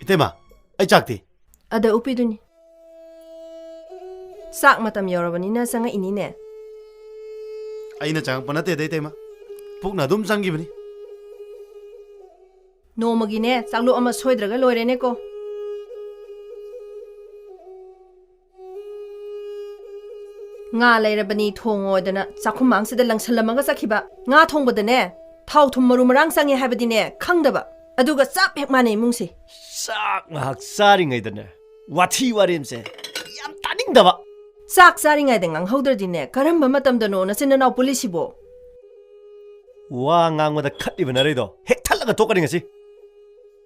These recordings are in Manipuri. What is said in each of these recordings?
Itema, ai chakti. Ada upiduni. Sak matam yorabani sanga ini ne. Aina chang panate dai tema. Pukna dum changi bani. No magine saklu ama soidraga loire ne ko. Nga leirabani thongo dana sakhumang sida langsalamaga sakhiba. Nga thongbada ne thau thum maru marang sangi habadi ne khangdaba. Aduga sap hek mane mungsi. 싹 막 쌀ingaida네. 와티 와림세. 얌 따닝다바. sak saringai de ngang hodradine karamba matamda no nasina naw polisibo. 와 ngang 컷리브나리도 핵 탈라가 똑가링asi.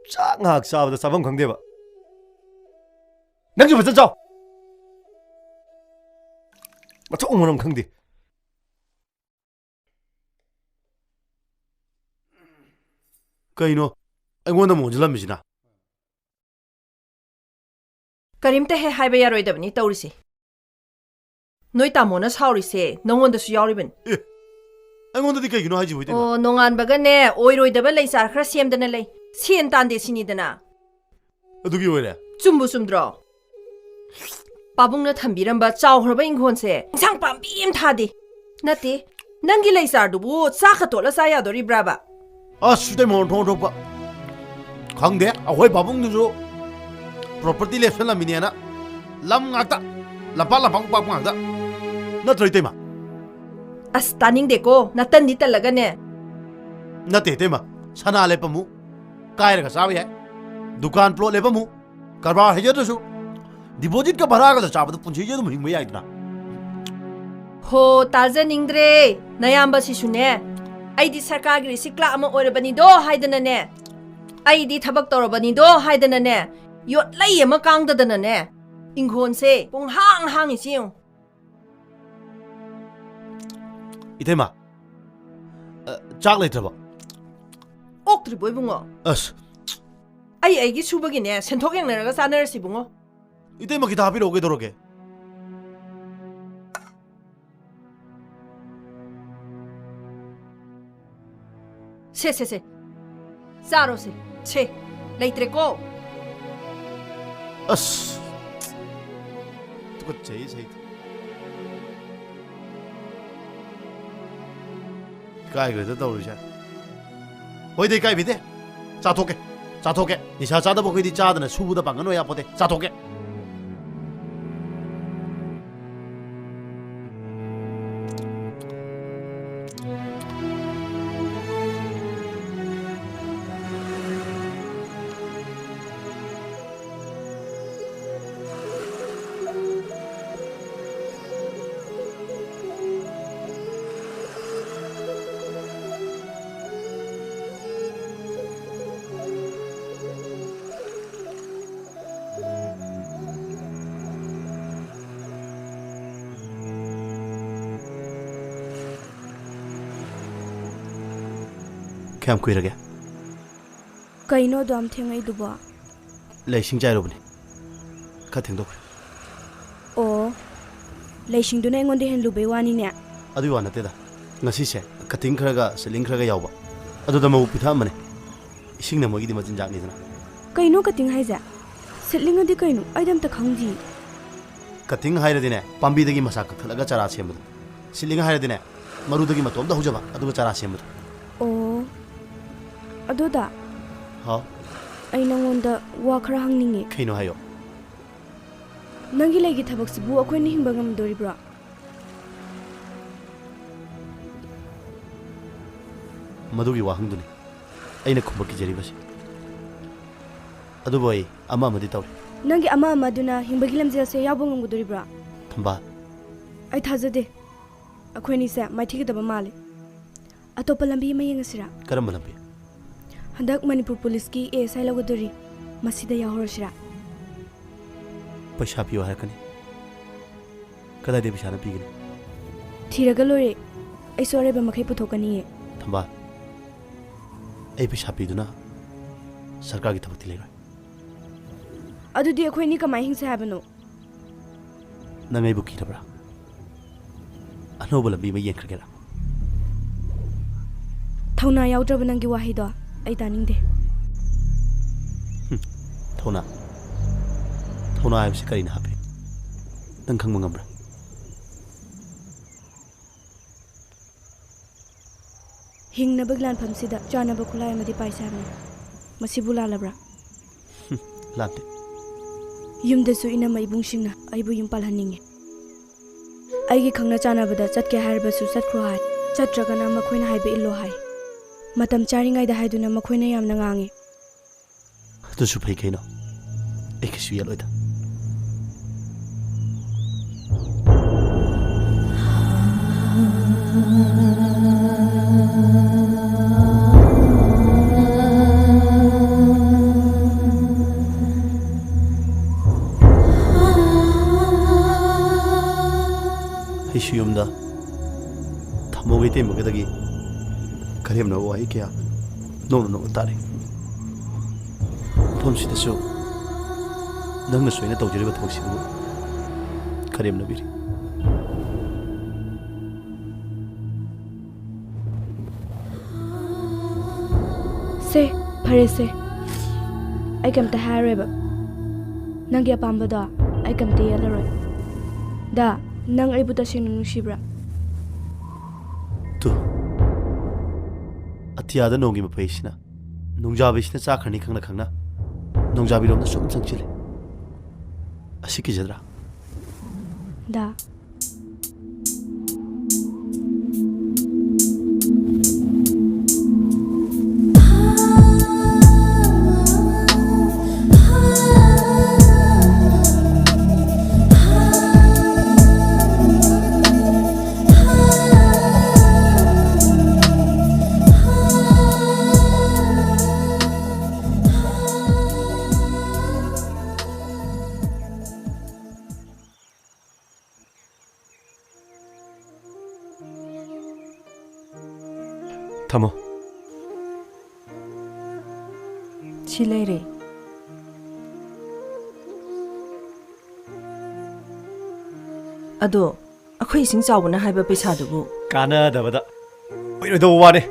싹 싸우다 사범 강대바. 낭주 버튼 줘. 맞아 오모놈 강디. Kaino, aingona monjilamishina. Karimte he haiba yaroidabani tawrisi. Noi tamona saurise nongondasu yauriban. Aingona di kaino haji boite. Oh nongan baga ne oiroidaba leisar khra semdana lei. Sien tande sinidana. Adugi oire. Chumbu sumdro. Pabungna thambiramba chawhraba inghonse sang pambim thadi. Nati nangi leisar dubu sakha tola sa yadori braba. 아 수대 몬통 봐. 강대 아호이 바봉누조 property left la miniana lam ngakta lapa lapang pa ngakta na troi tema As taning deko natan di talaga ne. na te tema sana le pamu kai ra sawi hai dukan plot le pamu karba heje to su deposit ka bhara ga cha ba punchi je mu hing mai aitna Ho tarjan ingdre nayamba sisune. Aidi sarkagri sikla ama oirabani do haidana ne. Aidi thabak torabani do haidana ne. Yot lai ama kangdadana ne. Inghon se pong hang isiu. itema chak le traba Oktri boy bungo. as Ai aigi subagi ne senthok yang naraga sanarasi bungo. itema kita hapi roge doroge Se. Saro se. Che. Leitreko. as tuko chei sei kai gre da dawru sha hoi de kai bi de cha thoke ni sha cha da bo di cha da na su bu da bang no ya po de cha thoke ꯀꯌꯥꯝ ꯀꯨꯏꯔꯒꯦ ꯀꯩꯅꯣ ꯑꯗꯨꯝ ꯊꯦꯡꯉꯩꯗꯨꯕꯣ ꯂꯩꯁꯤꯡ ꯆꯥꯏꯔꯨꯕꯅꯤ ꯈꯔ ꯊꯦꯡꯗꯣꯛꯈ꯭ꯔꯦ ꯑꯣ ꯂꯩꯁꯤꯡꯗꯨꯅ ꯑꯩꯉꯣꯟꯗ ꯍꯦꯟꯂꯨꯕꯩ ꯋꯥꯅꯤꯅꯦ ꯑꯗꯨꯒꯤ ꯋꯥ ꯅꯠꯇꯦꯗ ꯉꯁꯤꯁꯦ ꯀꯇꯤꯡ ꯈꯔꯒ ꯁꯤꯂꯤꯡ ꯈꯔꯒ ꯌꯥꯎꯕ ꯑꯗꯨꯗ ꯃꯕꯨꯛ ꯄꯤꯊꯛꯑꯝꯕꯅꯦ ꯏꯁꯤꯡꯅ ꯃꯣꯏꯒꯤꯗꯤ ꯃꯆꯤꯟꯖꯥꯛꯅꯤꯗꯅ ꯀꯩꯅꯣ ꯀꯇꯤꯡ ꯍꯥꯏꯁꯦ ꯁꯤꯠꯂꯤꯡꯉꯗꯤ ꯀꯩꯅꯣ ꯑꯩꯗꯤ ꯑꯝꯇ ꯈꯪꯗꯤ ꯀꯇꯤꯡ ꯍꯥꯏꯔꯗꯤꯅꯦ ꯄꯥꯝꯕꯤꯗꯒꯤ ꯃꯁꯥ ꯀꯛꯊꯠꯂꯒ ꯆꯥꯔꯥ ꯁꯦꯝꯕꯗꯣ ꯁꯤꯂꯤꯡ ꯍꯥꯏꯔꯗꯤꯅꯦ ꯃꯔꯨꯗꯒꯤ ꯃꯇꯣꯝꯇ ꯍꯧꯖꯕ ꯑꯗꯨꯒ ꯆꯥꯔꯥ ꯁꯦꯝꯕꯗꯣ ꯑꯣ ꯑꯗꯨꯗ ꯍꯥꯎ ꯑꯩ ꯅꯪꯉꯣꯟꯗ ꯋꯥ ꯈꯔ ꯍꯪꯅꯤꯡꯉꯦ ꯀꯩꯅꯣ ꯍꯥꯏꯌꯣ ꯅꯪꯒꯤ ꯂꯩꯒꯤ ꯊꯕꯛꯁꯤꯕꯨ ꯑꯩꯈꯣꯏꯅ ꯍꯤꯡꯕ ꯉꯝꯗꯣꯔꯤꯕ꯭ꯔꯣ ꯃꯗꯨꯒꯤ ꯋꯥꯍꯪꯗꯨꯅꯤ ꯑꯩꯅ ꯈꯨꯝꯕ ꯀꯤꯖꯔꯤꯕꯁꯤ ꯑꯗꯨꯕꯨ ꯑꯩ ꯑꯃꯗꯤ ꯇꯧꯔꯤ ꯅꯪꯒꯤ ꯑꯃꯗꯨꯅ ꯍꯤꯡꯕꯒꯤ ꯂꯝꯖꯦꯜꯁꯦ ꯌꯥꯎꯕ ꯉꯝꯒꯗꯣꯔꯤꯕ꯭ꯔꯣ ꯊꯝꯕꯥꯜ ꯑꯩ ꯊꯥꯖꯗꯦ ꯑꯩꯈꯣꯏꯅꯤꯁꯦ ꯃꯥꯏꯊꯤꯒꯗꯕ ꯃꯥꯜꯂꯦ ꯑꯇꯣꯞꯄ ꯂꯝꯕꯤ ꯑꯃ ꯌꯦꯡꯉꯁꯤꯔꯥ ꯀꯔꯝꯕ ꯂꯝꯕꯤ ꯍꯟꯗꯛ ꯃꯅꯤꯄꯨꯔ ꯄꯨꯂꯤꯁꯀꯤ ASI ꯂꯧꯒꯗꯣꯔꯤ ꯃꯁꯤꯗ ꯌꯥꯎꯍꯧꯔꯁꯤꯔꯥ ꯄꯩꯁꯥ ꯄꯤꯌꯣ ꯍꯥꯏꯔꯛꯀꯅꯤ ꯀꯗꯥꯏꯗꯒꯤ ꯄꯩꯁꯥꯅ ꯄꯤꯒꯅꯤ ꯊꯤꯔꯒ ꯂꯣꯏꯔꯦ ꯑꯩꯁꯨ ꯑꯔꯩꯕ ꯃꯈꯩ ꯄꯨꯊꯣꯛꯀꯅꯤꯌꯦ ꯊꯝꯕꯥꯜ ꯑꯩ ꯄꯩꯁꯥ ꯄꯤꯗꯨꯅ ꯁꯔꯀꯥꯔꯒꯤ ꯊꯕꯛꯇꯤ ꯂꯩꯔꯣꯏ ꯑꯗꯨꯗꯤ ꯑꯩꯈꯣꯏꯅꯤ ꯀꯃꯥꯏ ꯍꯤꯡꯁꯦ ꯍꯥꯏꯕꯅꯣ ꯅꯪ ꯑꯩꯕꯨ ꯀꯤꯔꯕ꯭ꯔꯥ ꯑꯅꯧꯕ ꯂꯝꯕꯤ ꯑꯃ ꯌꯦꯡꯈ꯭ꯔꯒꯦꯔꯥ ꯊꯧꯅꯥ ꯌꯥꯎꯗ꯭ꯔꯕ ꯅꯪꯒꯤ ꯋꯥꯍꯩꯗꯣ ꯑꯩ ꯇꯥꯅꯤꯡꯗꯦ ꯊꯧꯅꯥ ꯊꯧꯅꯥ ꯍꯥꯏꯕꯁꯤ ꯀꯔꯤꯅ ꯍꯥꯞꯄꯤ ꯅꯪ ꯈꯪꯕ ꯉꯝꯕ꯭ꯔꯥ ꯍꯤꯡꯅꯕꯒꯤ ꯂꯥꯟꯐꯝꯁꯤꯗ ꯆꯥꯅꯕ ꯈꯨꯠꯂꯥꯏ ꯑꯃꯗꯤ ꯄꯥꯏꯁꯦ ꯍꯥꯏꯕꯅꯤ ꯃꯁꯤꯕꯨ ꯂꯥꯜꯂꯕ꯭ꯔꯥ ꯂꯥꯟꯗꯦ ꯌꯨꯝꯗꯁꯨ ꯏꯅꯝꯃ ꯏꯕꯨꯡꯁꯤꯡꯅ ꯑꯩꯕꯨ ꯌꯨꯝ ꯄꯥꯜꯍꯟꯅꯤꯡꯉꯤ ꯑꯩꯒꯤ ꯈꯪꯅ ꯆꯥꯟꯅꯕꯗ ꯆꯠꯀꯦ ꯍꯥꯏꯔꯕꯁꯨ ꯆꯠꯈ꯭ꯔꯣ ꯍꯥꯏ ꯆꯠꯇ꯭ꯔꯒꯅ ꯃꯈꯣꯏꯅ ꯍꯥꯏꯕ ꯏꯜꯂꯣ ꯍꯥꯏ ꯃꯇꯝ ꯆꯥꯔꯤꯉꯩꯗ ꯍꯥꯏꯗꯨꯅ ꯃꯈꯣꯏꯅ ꯌꯥꯝꯅ ꯉꯥꯡꯉꯤ ꯑꯗꯨꯁꯨ ꯐꯩ ꯀꯩꯅꯣ ꯑꯩ ꯀꯩꯁꯨ ꯌꯦꯠꯂꯣꯏꯗ ꯑꯩꯁꯨ ꯌꯨꯝꯗ ꯊꯃꯣꯒꯤ ꯇꯦꯝꯕꯒꯗꯒꯤ ꯀꯔꯦꯝꯅꯕ ꯋꯥꯍꯩ ꯀꯌꯥ ꯅꯣꯡꯅ ꯇꯥꯔꯤ ꯃꯐꯝꯁꯤꯗꯁꯨ ꯅꯪꯅ ꯁꯣꯏꯅ ꯇꯧꯖꯔꯤꯕ ꯊꯕꯛꯁꯤꯕꯨ ꯀꯔꯦꯝꯅꯕꯤꯔꯤ ꯁꯦ ꯐꯔꯦꯁꯦ ꯑꯩ ꯀꯩꯝꯇ ꯍꯥꯏꯔꯣꯏꯕ ꯅꯪꯒꯤ ꯑꯄꯥꯝꯕꯗꯣ ꯑꯩ ꯀꯩꯝꯇ ꯌꯦꯠꯂꯔꯣꯏ ꯗꯥ ꯅꯪ ꯑꯩꯕꯨ ꯇꯁꯦꯡꯅ ꯅꯨꯡꯁꯤꯕ꯭ꯔꯥ ꯇꯨ ꯑꯇꯤꯌꯥꯗ ꯅꯣꯡꯒꯤ ꯃꯄꯩꯁꯤꯅ ꯅꯣꯡꯖꯥꯕꯤꯁꯤꯅ ꯆꯥꯈ꯭ꯔꯅꯤ ꯈꯪꯅ ꯈꯪꯅ ꯅꯣꯡꯖꯥꯕꯤꯔꯣꯝꯗ ꯁꯨꯝ ꯆꯪꯁꯤꯜꯂꯦ ꯑꯁꯤ ꯀꯤꯖꯗ꯭ꯔꯥ ꯗꯥ ꯊꯝꯃꯣ ꯁꯤ ꯂꯩꯔꯦ ꯑꯗꯣ ꯑꯩꯈꯣꯏ ꯏꯁꯤꯡ ꯆꯥꯎꯕꯅ ꯍꯥꯏꯕ ꯄꯩꯁꯥꯗꯨꯕꯨ ꯀꯥꯟꯅꯗꯕꯗ ꯑꯣꯏꯔꯣꯏꯗꯕ ꯋꯥꯅꯦ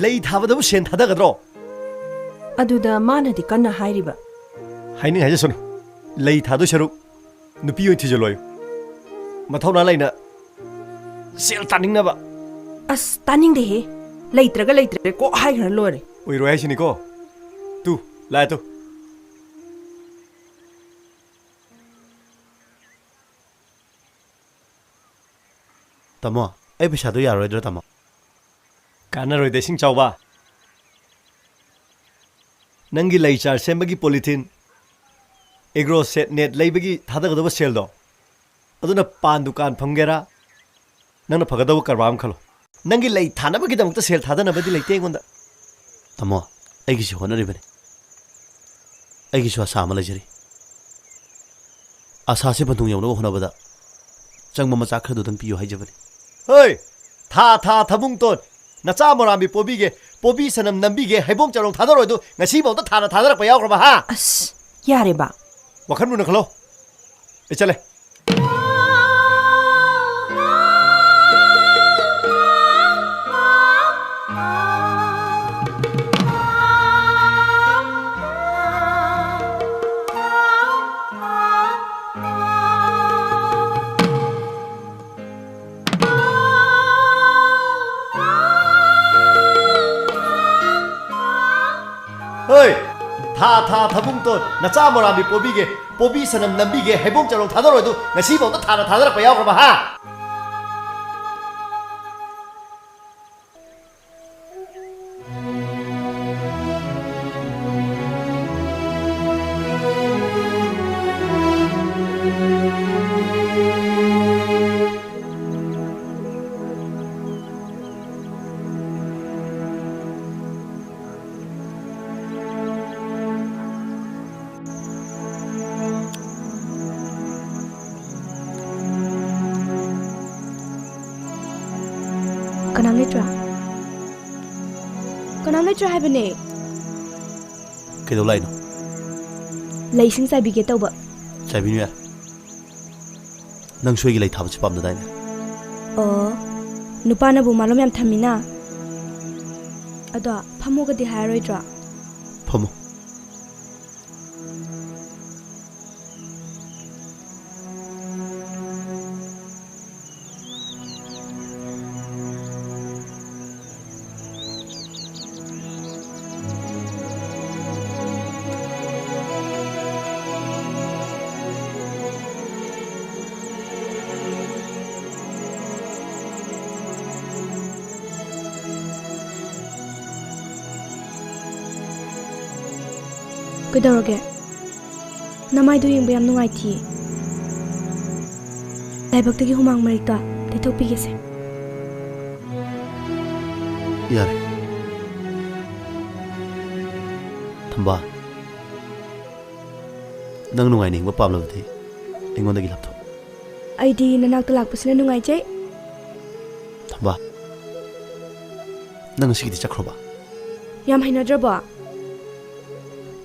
ꯂꯩ ꯊꯥꯕꯗꯕꯨ ꯁꯦꯟ ꯊꯥꯗꯒꯗ꯭ꯔꯣ ꯑꯗꯨꯗ ꯃꯥꯅꯗꯤ ꯀꯟꯅ ꯍꯥꯏꯔꯤꯕ ꯍꯥꯏꯅꯤꯡ ꯍꯥꯏꯖꯁꯅꯨ ꯂꯩ ꯊꯥꯗꯣꯏ ꯁꯔꯨꯛ ꯅꯨꯄꯤ ꯑꯣꯏꯅ ꯊꯤꯖꯤꯜꯂꯣꯌꯨ ꯃꯊꯧꯅꯥ ꯂꯩꯅ ꯁꯦꯜ ꯇꯥꯅꯤꯡꯅꯕ ꯑꯁ ꯇꯥꯅꯤꯡꯗꯦꯍꯦ ꯂꯩꯇ꯭ꯔꯒ ꯂꯩꯇ꯭ꯔꯦ ꯀꯣꯛ ꯍꯥꯏꯈ꯭ꯔ ꯂꯣꯏꯔꯦ ꯑꯣꯏꯔꯣꯏ ꯍꯥꯏꯁꯤꯅꯤꯀꯣ ꯇꯨ ꯂꯥꯛꯑꯦ ꯇꯨ ꯇꯥꯃꯣ ꯑꯩ ꯄꯩꯁꯥꯗꯣ ꯌꯥꯔꯣꯏꯗ꯭ꯔꯥ ꯇꯥꯃꯣ ꯀꯥꯟꯅꯔꯣꯏꯗ ꯏꯁꯤꯡ ꯆꯥꯎꯕ ꯅꯪꯒꯤ ꯂꯩ ꯆꯥꯔ ꯁꯦꯝꯕꯒꯤ ꯄꯣꯂꯤꯊꯤꯟ ꯑꯦꯒ꯭ꯔꯣ ꯁꯦꯠ ꯅꯦꯠ ꯂꯩꯕꯒꯤ ꯊꯥꯗꯒꯗꯕ ꯁꯦꯜꯗꯣ ꯑꯗꯨꯅ ꯄꯥꯟ ꯗꯨꯀꯥꯟ ꯐꯝꯒꯦꯔꯥ ꯅꯪꯅ ꯐꯒꯗꯕ ꯀꯔꯕꯥꯔ ꯑꯃ ꯈꯜꯂꯣ ꯅꯪꯒꯤ ꯂꯩ ꯊꯥꯅꯕꯒꯤꯗꯃꯛꯇ ꯁꯦꯜ ꯊꯥꯗꯅꯕꯗꯤ ꯂꯩꯇꯦ ꯑꯩꯉꯣꯟꯗ ꯇꯥꯃꯣ ꯑꯩꯒꯤꯁꯨ ꯍꯣꯠꯅꯔꯤꯕꯅꯤ ꯑꯩꯒꯤꯁꯨ ꯑꯁꯥ ꯑꯃ ꯂꯩꯖꯔꯤ ꯑꯁꯥꯁꯦ ꯄꯟꯊꯨꯡ ꯌꯧꯅꯕ ꯍꯣꯠꯅꯕꯗ ꯆꯪꯕ ꯃꯆꯥꯛ ꯈꯔꯗꯨꯗꯪ ꯄꯤꯌꯨ ꯍꯥꯏꯖꯕꯅꯤ ꯍꯣꯏ ꯊꯥ ꯊꯥ ꯊꯕꯨꯡ ꯇꯣꯟ ꯅꯆꯥ ꯃꯣꯔꯥꯝꯕꯤ ꯄꯣꯕꯤꯒꯦ 뽀비 선ꯝ 남비게 해봉 자롱 타더라도 ngasi부터 타나 타더락pa 야우kraba ha ꯑꯁ ꯌꯥꯔꯦꯕ wakan muna khalo chale Hey, tha thabung ton na cha morami pobige pobi sanam nambige hebong charong thadaro du ngasibuto thana thadarakpa ya우kraba ha Kanam letra. Kanam letra hai bane. Cái đâu lại nó Lai sing sai bige tawba. chạy bên ngoài nâng xuôi cái lấy thảo chỉ bấm được đây này Nupa na bu malom yam thamina. Ado phamo ga di hairoi tra. phồng Kaidaroge. Namai du yingba yam nungai thi. Laibak tagi humang marikta tethok pige se. yar thamba nang nungai ning ba pam lo thi engon da gi lap tho ID nanak talak pasina nungai chai. thamba nang si gi chakro ba Yam hainadra ba.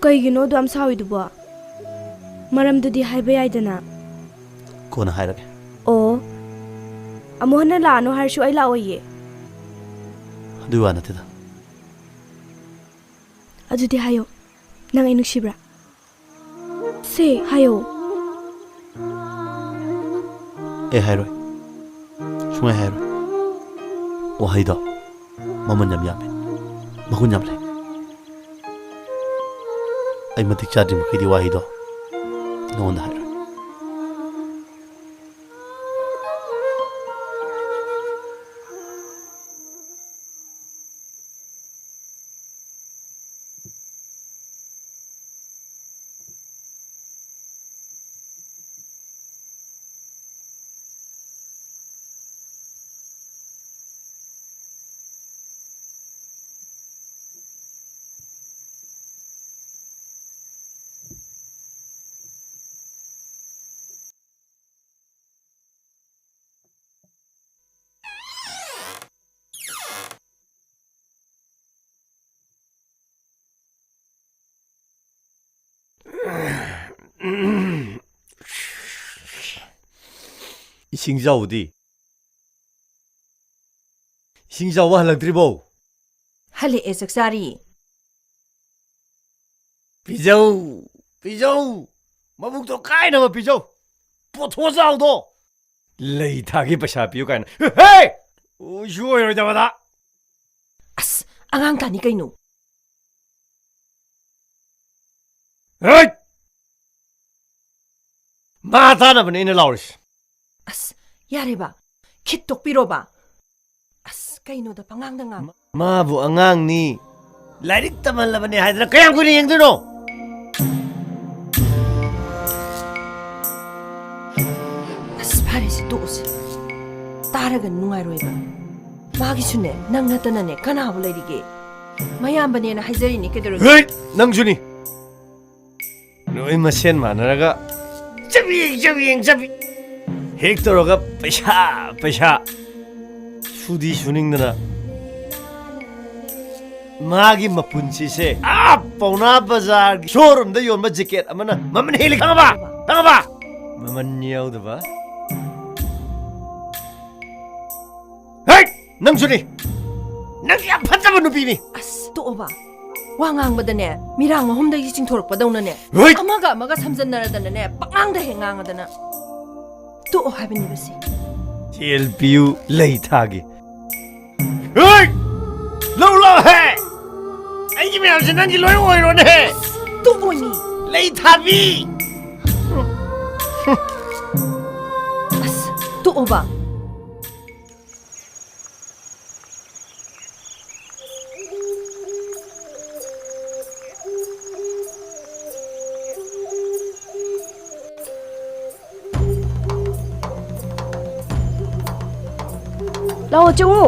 Kaigino du am sawi du ba. Maram du di haiba yaidana. ko na hairake O amohana la no harshu ai la oye. du wa na te da Adudi hayo. Nang ai nuksibra. Se hayo. e hairoi sungai hairoi o haido maman yam yam mahun yam le ai matik chadri ma khidi wa haido non da hairoi 이싱자우디 이싱자우와 할락드리보 ꯍꯜꯂꯛꯑꯦ ꯆꯥꯛꯆꯥꯔꯤ 비자우 비자우 마북도 까이나마 비자우 포토자우도 레이타기 바샤 비우 까이나 헤이 우슈어요 잡아다 ꯑꯁ ꯑꯉꯥꯡ ꯇꯥꯅꯤ ꯀꯩꯅꯣ 헤이 마타나ꯕꯅꯦ ꯑꯩꯅ ꯂꯥꯎꯔꯤꯁꯤ ꯑꯁ ꯌꯥꯔꯦꯕ ꯈꯤꯠ ꯇꯣꯛꯄꯤꯔꯣꯕ ꯑꯁ ꯀꯩꯅꯣꯗ ꯄꯉꯥꯡꯗ ꯉꯥꯡ 마부 앙앙니 라이릭 따말라바네 하이드라 그냥 그리 앵드노 ꯑꯁ ꯐꯔꯦꯁꯦ ꯇꯣꯛꯑꯁꯦ ꯇꯥꯔꯒ ꯅꯨꯡꯉꯥꯏꯔꯣꯏꯕ ꯃꯥꯒꯤꯁꯨꯅꯦ ꯅꯪ ꯅꯠꯇꯅꯅꯦ ꯀꯅꯥꯕꯨ ꯂꯩꯔꯤꯒꯦ ꯃꯌꯥꯝꯕꯅꯦꯅ ꯍꯥꯏꯖꯔꯤꯅꯤ ꯀꯩꯗꯧꯔꯒꯦ 헤이 낭준이 너희 마센 마나라가 잡이 헥터로가 빠샤 슈디 슈닝느라 मागी मपुंसीसे आ पौना बाजार showroom the Yeon jacket Amna ममन heli खंगबा ममन याउदबा हे नंग सुनी नंग या फतबा नुपीनी ꯑꯁ ꯇꯣꯛꯑꯣꯕ ꯋꯥ ꯉꯥꯡꯕꯗꯅꯦ ꯃꯤꯔꯥꯡ ꯃꯍꯨꯝꯗꯒꯤ ꯆꯤꯡꯊꯣꯔꯛꯄꯗꯧꯅꯅꯦ ꯍꯣꯏ ꯑꯃꯒ ꯁꯝꯖꯟꯅꯔꯗꯅꯅꯦ ꯄꯛꯉꯥꯡꯗ ꯍꯦꯛ ꯉꯥꯡꯉꯗꯅ ꯇꯣꯛꯑꯣ ꯍꯥꯏꯕꯅꯦꯕ ꯁꯤ ꯊꯦꯜ ꯄꯤꯌꯨ ꯂꯩ ꯊꯥꯒꯤ ꯍꯣꯏ ꯂꯧ ꯍꯦ ꯑꯩꯒꯤ ꯃꯌꯥꯝꯁꯦ ꯅꯪꯒꯤ ꯂꯣꯏ ꯑꯣꯏꯔꯣꯅꯦ ꯇꯣꯛꯑꯣꯅꯤ ꯂꯩ ꯊꯥꯕꯤ ꯑꯁ ꯇꯣꯛꯑꯣꯕ ꯂꯥꯛꯑꯣ ꯆꯪꯉꯣ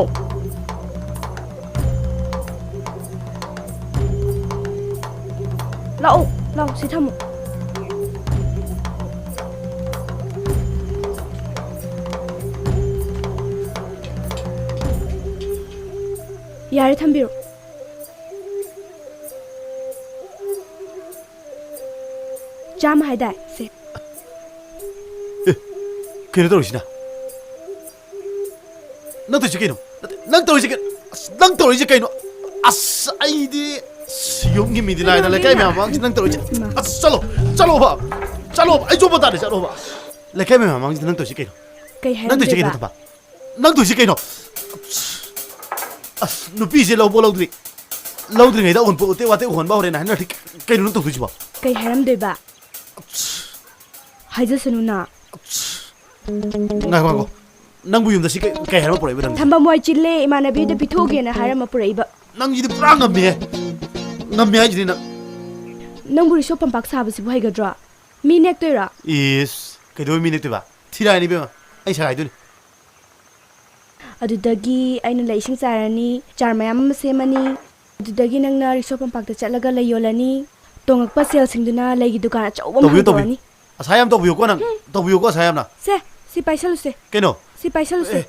ꯂꯥꯛꯑꯣ ꯁꯤ ꯊꯝꯃꯣ ꯌꯥꯔꯦ ꯊꯝꯕꯤꯔꯣ ꯆꯥꯝꯃ ꯍꯥꯏꯗꯥꯏ ꯁꯦ 그래 떨어지나? 넌 또 이제 개노? 넌 또 이제 개? 넌 또 이제 개노? 아싸 아이디 수용기 미디나 이달래 개면 망치 넌또 이제 아싸 잘로 봐 아이 좀 봐다 잘로 봐 내 개면 망치 넌또 이제 개노? ꯀꯩ 넌또 이제 개노 ꯍꯥꯏꯔꯝꯗꯣꯏꯕ 봐 넌또 이제 개노? 아싸 누피지 러보 러드링이다 온 보때 와때 온 바오래나 하나 개노 넌또 두지 봐 ꯀꯩ ꯍꯥꯏꯔꯝꯗꯣꯏꯕ ꯍꯥꯏꯖꯁꯅꯨꯅ ngài nang buyum da si kai haram pore bidang ꯊꯝꯕꯝ ꯋꯥꯏ ꯆꯤꯜꯂꯦ ꯏꯃꯥꯟꯅꯕꯤꯗ ꯄꯤꯊꯣꯛꯒꯦꯅ ꯍꯥꯏꯔꯝꯃ ꯄꯨꯔꯛꯏꯕ nang ji pura ngam me ji na ꯅꯪꯕꯨ rickshaw ꯄꯝꯄꯥꯛ ꯁꯥꯕꯁꯤꯕꯨ ꯍꯩꯒꯗ꯭ꯔꯣ me ꯅꯦꯛꯇꯣꯏꯔꯥ is kai do mi ne ba thira ni be ai sai du ni ꯑꯗꯨꯗꯒꯤ ꯑꯩꯅ ꯂꯩ ꯏꯁꯤꯡ ꯆꯥꯏꯔꯅꯤ ꯆꯥꯔ ꯃꯌꯥꯝ ꯑꯃ ꯁꯦꯝꯃꯅꯤ ꯑꯗꯨꯗꯒꯤ ꯅꯪꯅ ꯔꯤꯁꯣ ꯄꯝꯄꯥꯛꯇ ꯆꯠꯂꯒ ꯂꯩ ꯌꯣꯜꯂꯅꯤ ꯇꯣꯡꯉꯛꯄ ꯁꯦꯜꯁꯤꯡꯗꯨꯅ ꯂꯩꯒꯤ ꯗꯨꯀꯥꯟ ꯑꯆꯧꯕ ꯑꯃ ꯍꯥꯡꯗꯣꯛꯑꯅꯤ asayam to buyo ko nang to buyo ko asayam na ꯁꯦ ꯁꯤ ꯄꯥꯏꯁꯜꯂꯨꯁꯦ keno ꯁꯤ ꯄꯥꯏꯁꯜꯂꯨꯁꯦ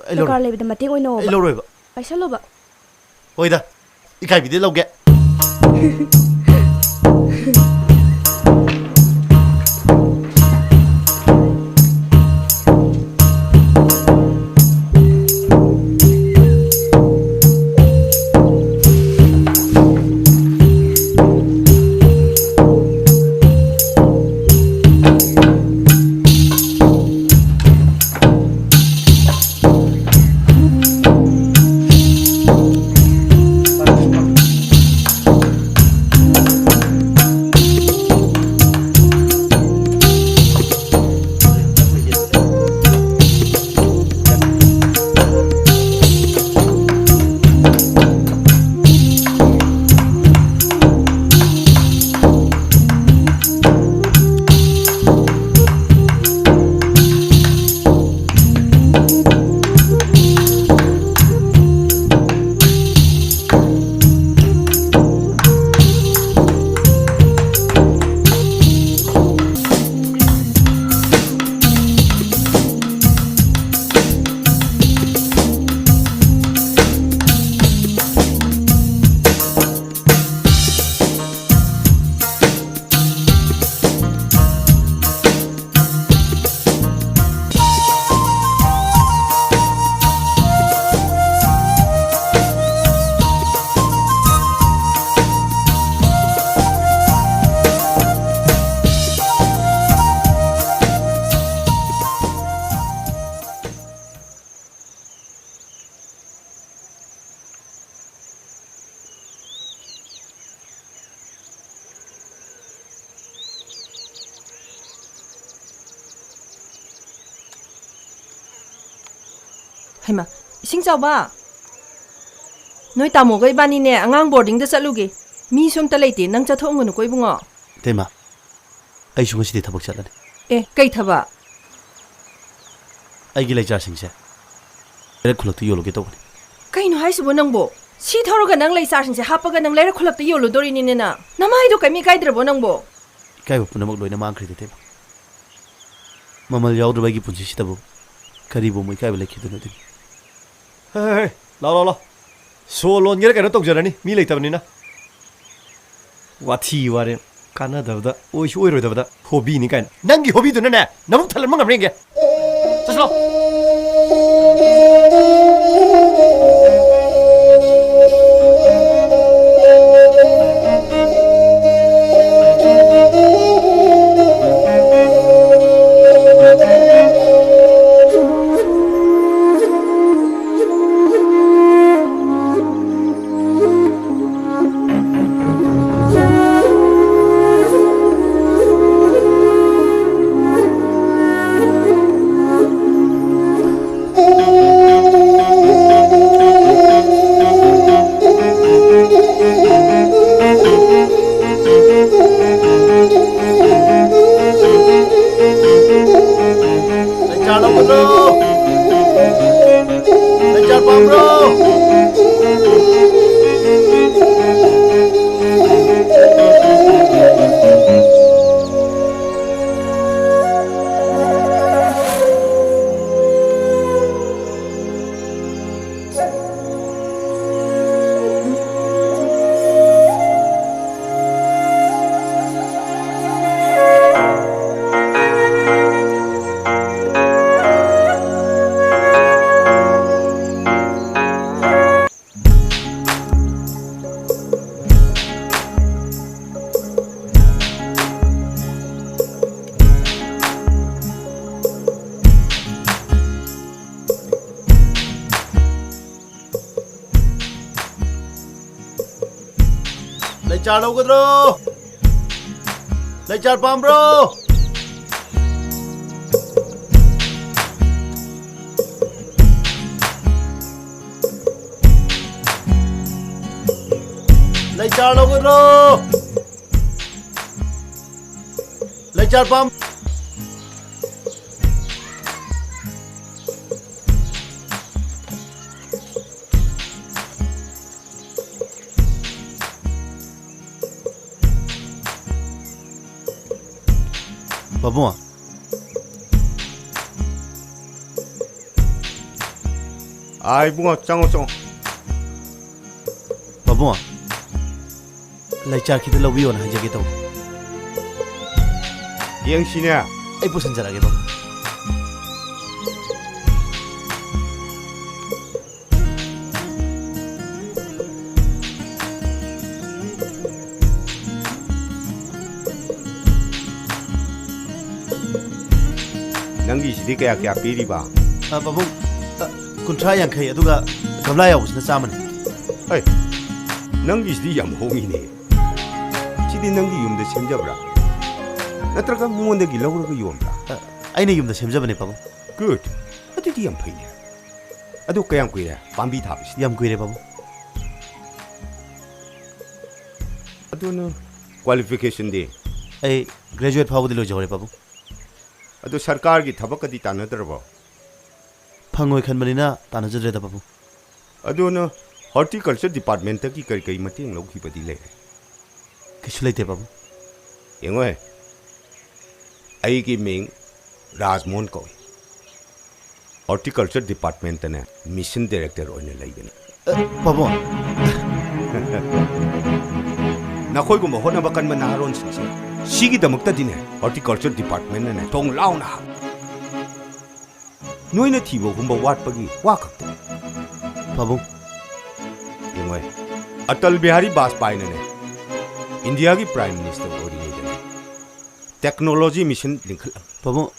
ai lo ꯗꯔꯀꯥꯔ ꯂꯩꯕꯗ ꯃꯇꯦꯡ ꯑꯣꯏꯅ ai ꯑꯣꯕ lo roi ba ꯄꯥꯏꯁꯜꯂꯣꯕ hoi da ikai bi de lo ge ꯍꯩꯃꯥ ꯏꯁꯤꯡ ꯆꯥꯎꯕ ꯅꯣꯏ ꯇꯥꯃꯣꯒ ꯏꯕꯥꯅꯤꯅꯦ ꯑꯉꯥꯡ ꯕꯣꯔꯗꯤꯡꯗ ꯆꯠꯂꯨꯒꯦ ꯃꯤ ꯁꯣꯝꯇ ꯂꯩꯇꯦ ꯅꯪ ꯆꯠꯊꯣꯛꯑꯝꯒꯅꯨꯀꯣ ꯏꯕꯨꯡꯉꯣ tema ai su ngasi de thabak chalani ꯑꯦ ꯀꯩ ꯊꯕꯛ ai gi lai jar sing se ere khulak tu yolo ge to ꯀꯩꯅꯣ ꯍꯥꯏꯁꯤꯕꯣ ꯅꯪꯕꯣ ꯁꯤ ꯊꯧꯔꯒ ꯅꯪ ꯂꯩꯆꯥꯔꯁꯤꯡꯁꯦ ꯍꯥꯞꯄꯒ ꯅꯪ ꯂꯩꯔꯛ ꯈꯨꯜꯂꯛꯇ ꯌꯣꯜꯂꯨꯗꯣꯔꯤꯅꯤꯅꯦ ꯅꯃꯥꯏꯗꯣ ꯀꯩꯝ ꯏꯀꯥꯏꯗ꯭ꯔꯕꯣ ꯅꯪꯕꯣ kai bu punamak loina mang khri de tema mamal yaudra bai gi punchi sitabu kari bu moi kai ba lekhi du na din ꯍꯦ ꯂꯥꯎ ꯁꯣ ꯂꯣꯟꯒꯦꯔ ꯀꯩꯅꯣ ꯇꯧꯖꯔꯅꯤ ꯃꯤ ꯂꯩꯇꯕꯅꯤꯅ 와티 와래 까나다보다 오이시 오이로다보다 호비니까 난기 호비도는 너무 탈만 가면 게 자슬로 Lechar logadro. Lechar pambro. Lechar logadro. Lechar pam. Babua. Ai bunga chango chong. Babua. Lechar kita lawi on haja kita. Yang sini ya. Ay pusan jara kita. Nangi sidi kaya kaya piri ba. Babung. Kuntra yang kaya aduga gamla ya usna saman. Hey. Nangi sidi yam hongi ne. Sidi nangi yumde semjabra. Natraga mungonde gi lawraga yumra. Aina yumda semjabane babung. Good. Adudi yam phine. Adu kayam kuire pambi thabis. Yam kuire babung. Adu no qualification de. Ay graduate phawdi lo jawre babung. Adu sarkar gi thabak adi tanadrabo. Phangoi khanbanina tanajadre da babung. Adu no horticulture department ki kai mating lawki padi le. Kisu leite babung. Yengoe. Ai ki ming Rajmon ko. Horticulture department ne mission director oine laigani. Babung. Nakhoi gum hona bakan manaron sinse. Sigi damakta dine horticulture department ne tong launa. Noina thibo gumba wat pagi wa khakta. Babung. Yengoe. Atal Bihari Vajpayee ne India ki prime minister ori ne. Technology mission linkal. Babung.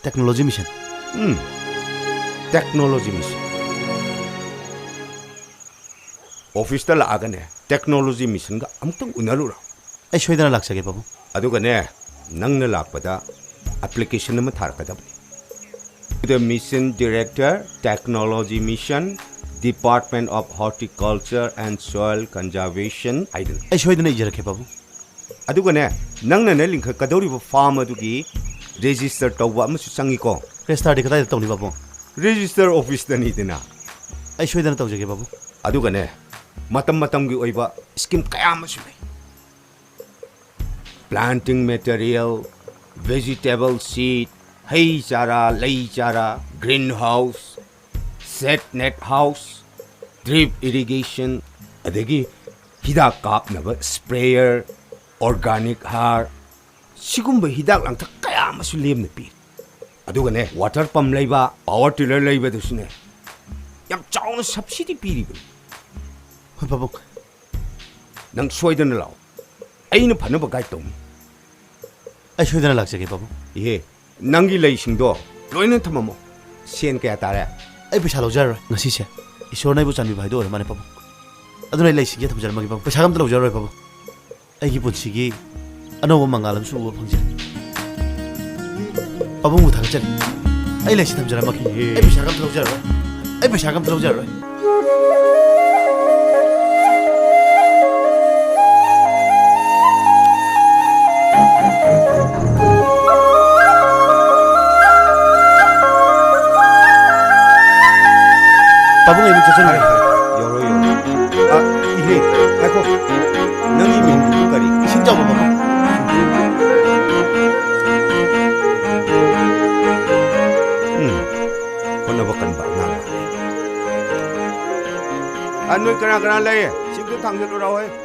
Technology mission. Technology mission. Office ta laaga ne technology mission ga amtang unalura. Ay shoydana laksage babung. Aduga ne nangna lakpada application nama tharakadabni. The mission director, technology mission, Department of Horticulture and Soil Conservation. Aidin. Ay shoydana ijarake babung. Aduga ne nangna ne link kadori farm adugi register tawwa amasu changi ko. Restart de kada tawni babung. Register office da ni dina. Ay shoydana tawjage babung. Aduga ne matam gi oiba scheme kaya amasu lay. Planting material, vegetable seed, hay chara, lay chara, greenhouse, set net house, drip irrigation ꯑꯗꯒꯤ ꯍꯤꯗꯥꯛ ꯀꯥꯞꯅꯕ ꯁ꯭ꯄ꯭ꯔꯦꯌꯔ ꯑꯣꯔꯒꯥꯅꯤꯛ ꯍꯥꯔ ꯁꯤꯒꯨꯝꯕ ꯍꯤꯗꯥꯛ ꯂꯥꯡꯊꯛ ꯀꯌꯥ ꯑꯃꯁꯨ ꯂꯦꯝꯅ ꯄꯤ ꯑꯗꯨꯒꯅꯦ ꯋꯥꯇꯔ ꯄꯝ ꯂꯩꯕ ꯄꯥꯋꯔ ꯇꯤꯂꯔ ꯂꯩꯕꯗꯁꯨꯅꯦ ꯌꯥꯝ ꯆꯥꯎꯅ ꯁꯕꯁꯤꯗꯤ ꯄꯤꯔꯤꯕꯅꯤ ꯍꯣꯏ ꯄꯥꯕꯨꯡ ꯅꯪ ꯁꯣꯏꯗꯅ ꯂꯥꯛꯑꯣ ꯑꯩꯅ ꯐꯅꯕ ꯒꯥꯏꯗ ꯇꯧꯅꯤ ꯑꯩ ꯁꯣꯏꯗꯅ ꯂꯥꯛꯆꯒꯦ ꯄꯥꯕꯨꯡ ꯏꯍꯦ ꯅꯪꯒꯤ ꯂꯩꯁꯤꯡꯗꯣ ꯂꯣꯏꯅ ꯊꯝꯃꯝꯃꯣ ꯁꯦꯟ ꯀꯌꯥ ꯇꯥꯔꯦ ꯑꯩ ꯄꯩꯁꯥ ꯂꯧꯖꯔꯔꯣꯏ ꯉꯁꯤꯁꯦ ꯏꯁꯣꯔꯅ ꯑꯩꯕꯨ ꯆꯥꯟꯕꯤꯕ ꯍꯥꯏꯗꯣ ꯑꯣꯏꯔ ꯃꯥꯅꯦ ꯄꯥꯕꯨꯡ ꯑꯗꯨꯅ ꯑꯩ ꯂꯩꯁꯤꯡꯒꯦ ꯊꯝꯖꯔꯝꯃꯒꯦ ꯄꯥꯕꯨꯡ ꯄꯩꯁꯥ ꯑꯝꯇ ꯂꯧꯖꯔꯔꯣꯏ ꯄꯥꯕꯨꯡ ꯑꯩꯒꯤ ꯄꯨꯟꯁꯤꯒꯤ ꯑꯅꯧꯕ ꯃꯉꯥꯜ ꯑꯃꯁꯨ ꯎꯕ ꯐꯪꯖꯔꯦ ꯄꯥꯕꯨꯡꯕꯨ ꯊꯥꯒꯠꯆꯔꯤ ꯑꯩ ꯂꯩꯁꯤ ꯊꯝꯖꯔꯝꯃꯒꯦ ꯑꯩ ꯄꯩꯁꯥ ꯑꯝꯇ ꯂꯧꯖꯔꯔꯣꯏ ꯑꯩ ꯄꯩꯁꯥ ꯑꯝꯇ ꯂꯧꯖꯔꯔꯣꯏ pabung ibu caca nih. Yoro yoro. Ihe, ako. Nangi minggu kari. Sinjau pabung. Honabakan ba nang. Ano kena lay? Singko tanggal uraw eh.